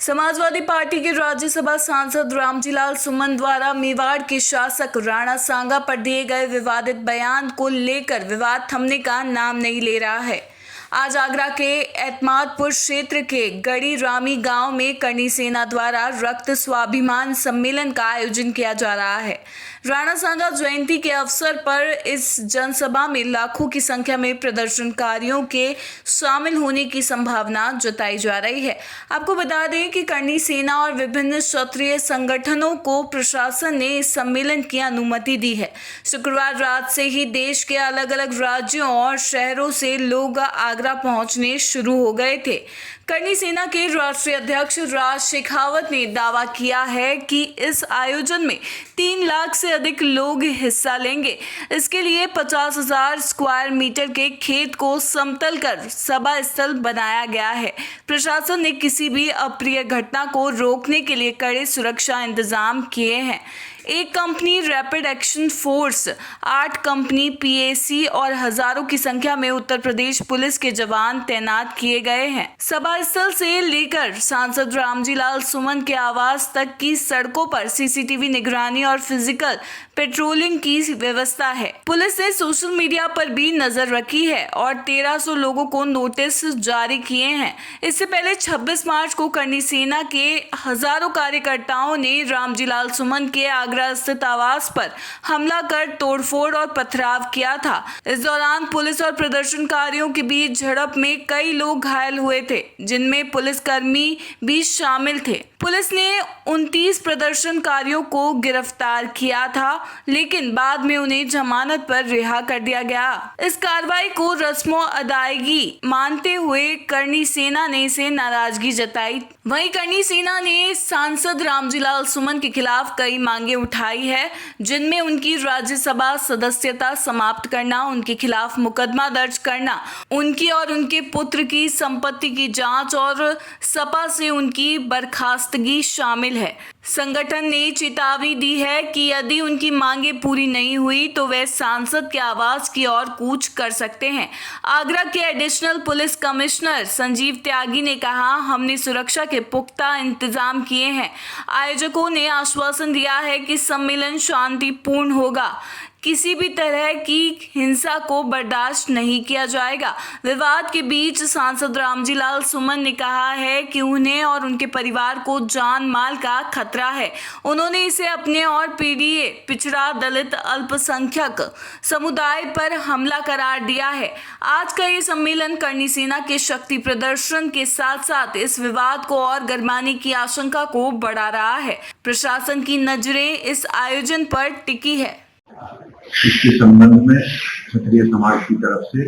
Samajwadi party के राज्यसभा सांसद रामजीलाल सुमन द्वारा मेवाड़ के शासक राणा सांगा पर दिए गए विवादित बयान को लेकर विवाद थमने का नाम नहीं ले रहा है। आज आगरा के एतमादपुर क्षेत्र के गड़ी रामी गांव में करनी सेना द्वारा रक्त स्वाभिमान सम्मेलन का आयोजन किया जा रहा है। राणा सांगा जयंती के अवसर पर इस जनसभा में लाखों की संख्या में प्रदर्शनकारियों के शामिल होने की संभावना जताई जा रही है। आपको बता दें कि करनी सेना और विभिन्न क्षत्रिय संगठनों को प्रशासन ने इस सम्मेलन की अनुमति दी है। शुक्रवार रात से ही देश के अलग अलग राज्यों और शहरों से लोग आगरा पहुंचने शुरू हो गए थे। करनी सेना के राष्ट्रीय अध्यक्ष राज शेखावत ने दावा किया है कि इस आयोजन में 3 लाख से अधिक लोग हिस्सा लेंगे। इसके लिए 50,000 स्क्वायर मीटर के खेत को समतल कर सभा स्थल बनाया गया है। प्रशासन ने किसी भी अप्रिय घटना को रोकने के लिए कड़े सुरक्षा इंतजाम किए हैं। 1 company rapid action force, 8 company PAC और हजारों की संख्या में उत्तर प्रदेश पुलिस के जवान तैनात किए गए हैं। सभा स्थल से लेकर सांसद रामजीलाल सुमन के आवास तक की सड़कों पर सीसीटीवी निगरानी और फिजिकल पेट्रोलिंग की व्यवस्था है। पुलिस ने सोशल मीडिया पर भी नजर रखी है और 1300 लोगों को नोटिस जारी किए हैं। इससे पहले 26 मार्च को करनी सेना के हजारों कार्यकर्ताओं ने रामजीलाल सुमन के आगरा स्थित आवास पर हमला कर तोड़फोड़ और पथराव किया था। इस दौरान पुलिस और प्रदर्शनकारियों के बीच झड़प में कई लोग घायल हुए थे, जिनमें पुलिसकर्मी भी शामिल थे। पुलिस ने 29 प्रदर्शनकारियों को गिरफ्तार किया था, लेकिन बाद में उन्हें जमानत पर रिहा कर दिया गया। इस कार्रवाई को रस्मों अदायगी मानते हुए करनी सेना ने इसे नाराजगी जताई। वहीं करनी सेना ने सांसद रामजीलाल सुमन के खिलाफ कई मांगे उठाई है, जिनमें उनकी राज्यसभा सदस्यता समाप्त करना, उनके खिलाफ मुकदमा दर्ज करना, उनकी और उनके पुत्र की संपत्ति की जांच और सपा से उनकी बर्खास्तगी शामिल है। संगठन ने चेतावनी दी है कि यदि उनकी मांगें पूरी नहीं हुई तो वे सांसद के आवास की ओर कूच कर सकते हैं। आगरा के एडिशनल पुलिस कमिश्नर संजीव त्यागी ने कहा, हमने सुरक्षा के पुख्ता इंतजाम किए हैं। आयोजकों ने आश्वासन दिया है कि सम्मेलन शांतिपूर्ण होगा। किसी भी तरह की हिंसा को बर्दाश्त नहीं किया जाएगा। विवाद के बीच सांसद रामजीलाल सुमन ने कहा है कि उन्हें और उनके परिवार को जान माल का खतरा है। उन्होंने इसे अपने और पीड़ित, पिछड़ा, दलित, अल्पसंख्यक समुदाय पर हमला करार दिया है। आज का ये सम्मेलन करनी सेना के शक्ति प्रदर्शन के साथ साथ इस विवाद को और गरमाने की आशंका को बढ़ा रहा है। प्रशासन की नजरें इस आयोजन पर टिकी है। इसके संबंध में क्षत्रिय समाज की तरफ से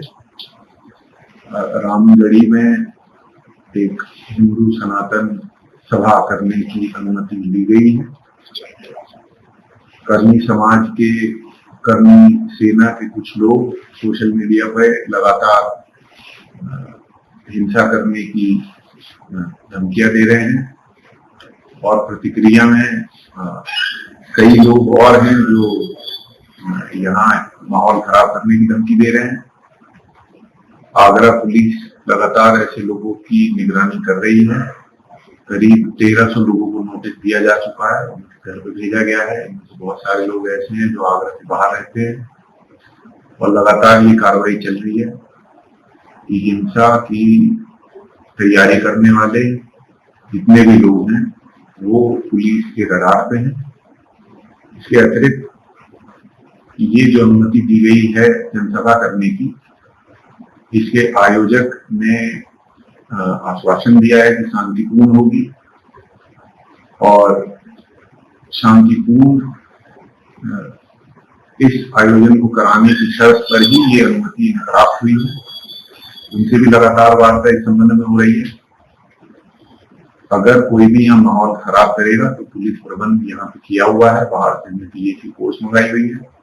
रामगढ़ी में एक हिंदू सनातन सभा करने की अनुमति दी गई है। करनी समाज के, करनी सेना के कुछ लोग सोशल मीडिया पर लगातार हिंसा करने की धमकियां दे रहे हैं और प्रतिक्रिया में कई लोग और हैं जो यहाँ माहौल खराब करने की धमकी दे रहे हैं। आगरा पुलिस लगातार ऐसे लोगों की निगरानी कर रही है। करीब 1300 लोगों को नोटिस दिया जा चुका है, उनके घर पे भेजा गया है। इनमें बहुत सारे लोग ऐसे हैं जो आगरा से बाहर रहते हैं और लगातार ये कार्रवाई चल रही है। ये हिंसा की तैयारी करने वाले जितने भी लोग हैं वो पुलिस के रडार पे हैं। इसके अतिरिक्त ये जो अनुमति दी गई है जनसभा करने की, इसके आयोजक ने आश्वासन दिया है कि शांतिपूर्ण होगी और शांतिपूर्ण इस आयोजन को कराने की शर्त पर ही ये अनुमति प्राप्त हुई है। उनसे भी लगातार वार्ता इस संबंध में हो रही है। अगर कोई भी यहाँ माहौल खराब करेगा तो पुलिस प्रबंध यहाँ पे किया हुआ है। बाहर से पीएसी फोर्स मंगाई हुई है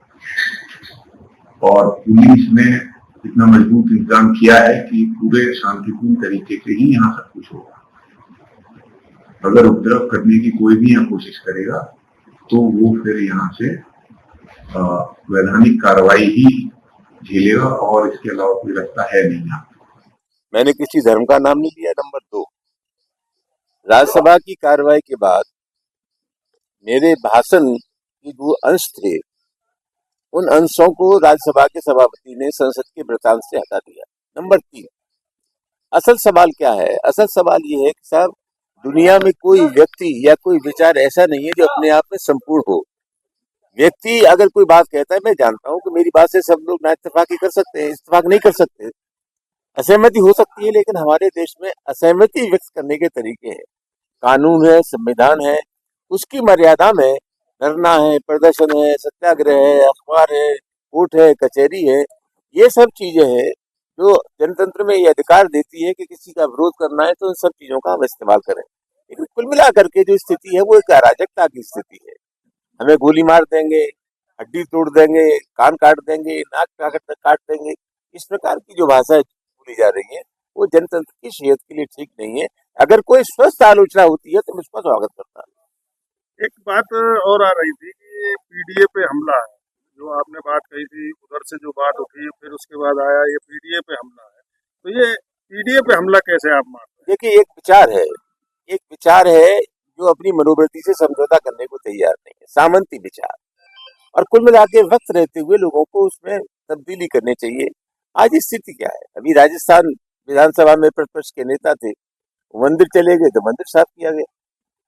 और पुलिस ने इतना मजबूत इंतजाम किया है कि पूरे शांतिपूर्ण तरीके से ही यहाँ सब कुछ होगा। अगर उपद्रव करने की कोई भी यहाँ कोशिश करेगा तो वो फिर यहाँ से वैधानिक कार्रवाई ही झेलेगा और इसके अलावा कोई रास्ता है नहीं यहाँ। मैंने किसी धर्म का नाम नहीं लिया। नंबर 2, राज्यसभा की कार्रवाई के बाद मेरे भाषण के जो अंश थे, उन अंशों को राज्यसभा के सभापति ने संसद के वृतांत से हटा दिया। नंबर 3, असल सवाल क्या है? असल सवाल ये है कि साहब, दुनिया में कोई व्यक्ति या कोई विचार ऐसा नहीं है जो अपने आप में संपूर्ण हो। व्यक्ति अगर कोई बात कहता है, मैं जानता हूं कि मेरी बात से सब लोग ना इत्तेफाकी कर सकते हैं, इत्तेफाक नहीं कर सकते, असहमति हो सकती है, लेकिन हमारे देश में असहमति व्यक्त करने के तरीके हैं। कानून है, संविधान है, उसकी मर्यादा में धरना है, प्रदर्शन है, सत्याग्रह है, अखबार है, कोर्ट है, कचहरी है, ये सब चीजें हैं जो जनतंत्र में ये अधिकार देती है कि किसी का विरोध करना है तो इन सब चीजों का हम इस्तेमाल करें। लेकिन कुल मिलाकर के जो स्थिति है वो एक अराजकता की स्थिति है। हमें गोली मार देंगे, हड्डी तोड़ देंगे, कान काट देंगे, नाक काट देंगे, इस प्रकार की जो भाषा बोली जा रही है वो जनतंत्र की सेहत के लिए ठीक नहीं है। अगर कोई स्वस्थ आलोचना होती है तो मैं उसका स्वागत करता हूँ। एक बात और आ रही थी कि पीडीए पे हमला है, जो आपने बात कही थी, उधर से जो बात उठी, फिर उसके बाद आया ये पीडीए पे हमला है, तो ये पीडीए पे हमला कैसे आप मानते हैं? देखिए, एक विचार है जो अपनी मनोवृत्ति से समझौता करने को तैयार नहीं है, सामंती विचार, और कुल मिला के वक्त रहते हुए लोगों को उसमें तब्दीली करनी चाहिए। आज स्थिति क्या है? अभी राजस्थान विधानसभा में प्रतिपक्ष के नेता थे, मंदिर चले गए तो मंदिर साफ किया गया।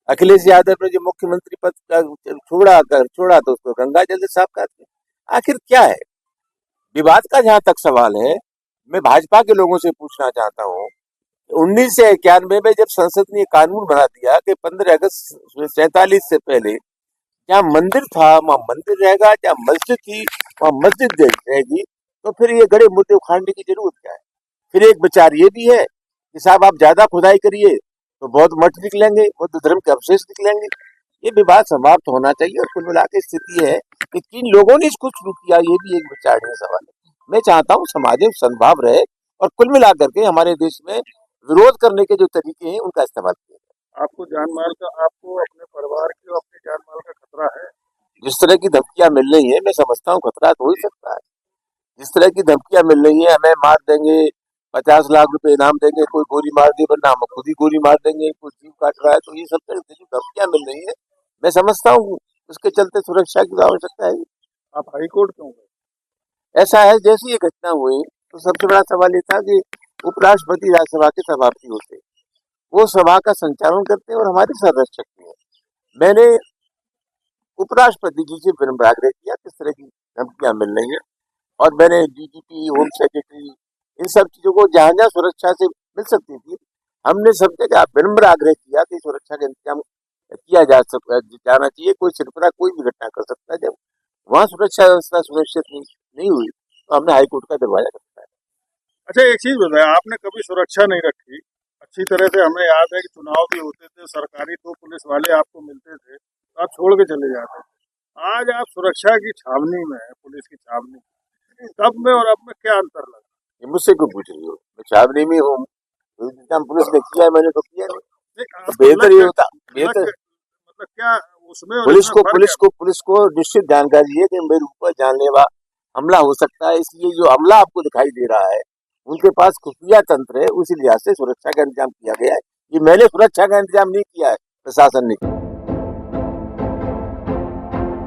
अखिलेश यादव ने जो मुख्यमंत्री पद का छोड़ा तो उसको गंगा जल से साफ कर दिया। आखिर क्या है विवाद का? जहां तक सवाल है, मैं भाजपा के लोगों से पूछना चाहता हूं, 1991 में जब संसद ने कानून बना दिया कि 15 अगस्त 47 से पहले जहाँ मंदिर था वहां मंदिर रहेगा, जहाँ मस्जिद थी वहां मस्जिद रहेगी, तो फिर ये गड़े मुद्दे उखाड़ने की जरूरत क्या है? फिर एक विचार ये भी है कि साहब आप ज्यादा खुदाई करिए तो बौद्ध मठ निकलेंगे, बौद्ध धर्म के अवशेष निकलेंगे। ये विवाद समाप्त होना चाहिए। और कुल मिला के स्थिति है कि किन लोगों ने इसको शुरू किया, ये भी एक विचारणीय सवाल है। मैं चाहता हूँ समाज में सद्भाव रहे और कुल मिला करके हमारे देश में विरोध करने के जो तरीके हैं उनका इस्तेमाल किया। आपको अपने परिवार की और अपनी जान माल का खतरा है? जिस तरह की धमकियां मिल रही है, मैं समझता हूँ खतरा तो हो ही सकता है। जिस तरह की धमकियां मिल रही है, हमें मार देंगे, 50 लाख रुपए इनाम देंगे, कोई गोली मार दे, वरना हम खुद ही गोली मार देंगे, कोई जीव काट रहा है, तो ये सब तरह की जो धमकियां मिल रही है, मैं समझता हूँ उसके चलते सुरक्षा की आवश्यकता है। आप हाईकोर्ट क्यों गए? ऐसा है, जैसी ये घटना हुई तो सबसे बड़ा सवाल ये था कि उपराष्ट्रपति राज्यसभा के सभापति होते, वो सभा का संचालन करते हैं और हमारे संरक्षक भी हैं। मैंने उपराष्ट्रपति जी से विनम्र आग्रह किया किस तरह की धमकियां मिल रही है, और मैंने डीजीपी, होम सेक्रेटरी, इन सब चीजों को जहां जहां सुरक्षा से मिल सकती थी, हमने सब जगह विनम्र आग्रह किया कि सुरक्षा का इंतजाम किया जाना चाहिए। कोई सिरफरा कोई भी घटना कर सकता है। जब वहां सुरक्षा व्यवस्था सुरक्षित नहीं हुई तो हमने हाईकोर्ट का दरवाजा खटखटाया। अच्छा, एक चीज बताया, आपने कभी सुरक्षा नहीं रखी। अच्छी तरह से हमें याद है कि चुनाव भी होते थे, सरकारी 2 पुलिस वाले आपको मिलते थे, तो आप छोड़ के चले जाते थे। आज आप सुरक्षा की छावनी में है, पुलिस की छावनी, तब में और अब में क्या अंतर लगा? ये मुझसे क्यों पूछ रही हो? मैं छावनी में हूँ, इंतजाम पुलिस ने किया है, मैंने तो किया नहीं। बेहतर ये होता, बेहतर मतलब क्या उसमें और पुलिस इसमें फर्क है? को निश्चित जानकारी है कि मेरे ऊपर जानलेवा हमला हो सकता है, इसलिए जो हमला आपको दिखाई दे रहा है उनके पास खुफिया तंत्र है, उसी लिहाज से सुरक्षा का इंतजाम किया गया है। ये मैंने सुरक्षा का इंतजाम नहीं किया है, प्रशासन ने किया।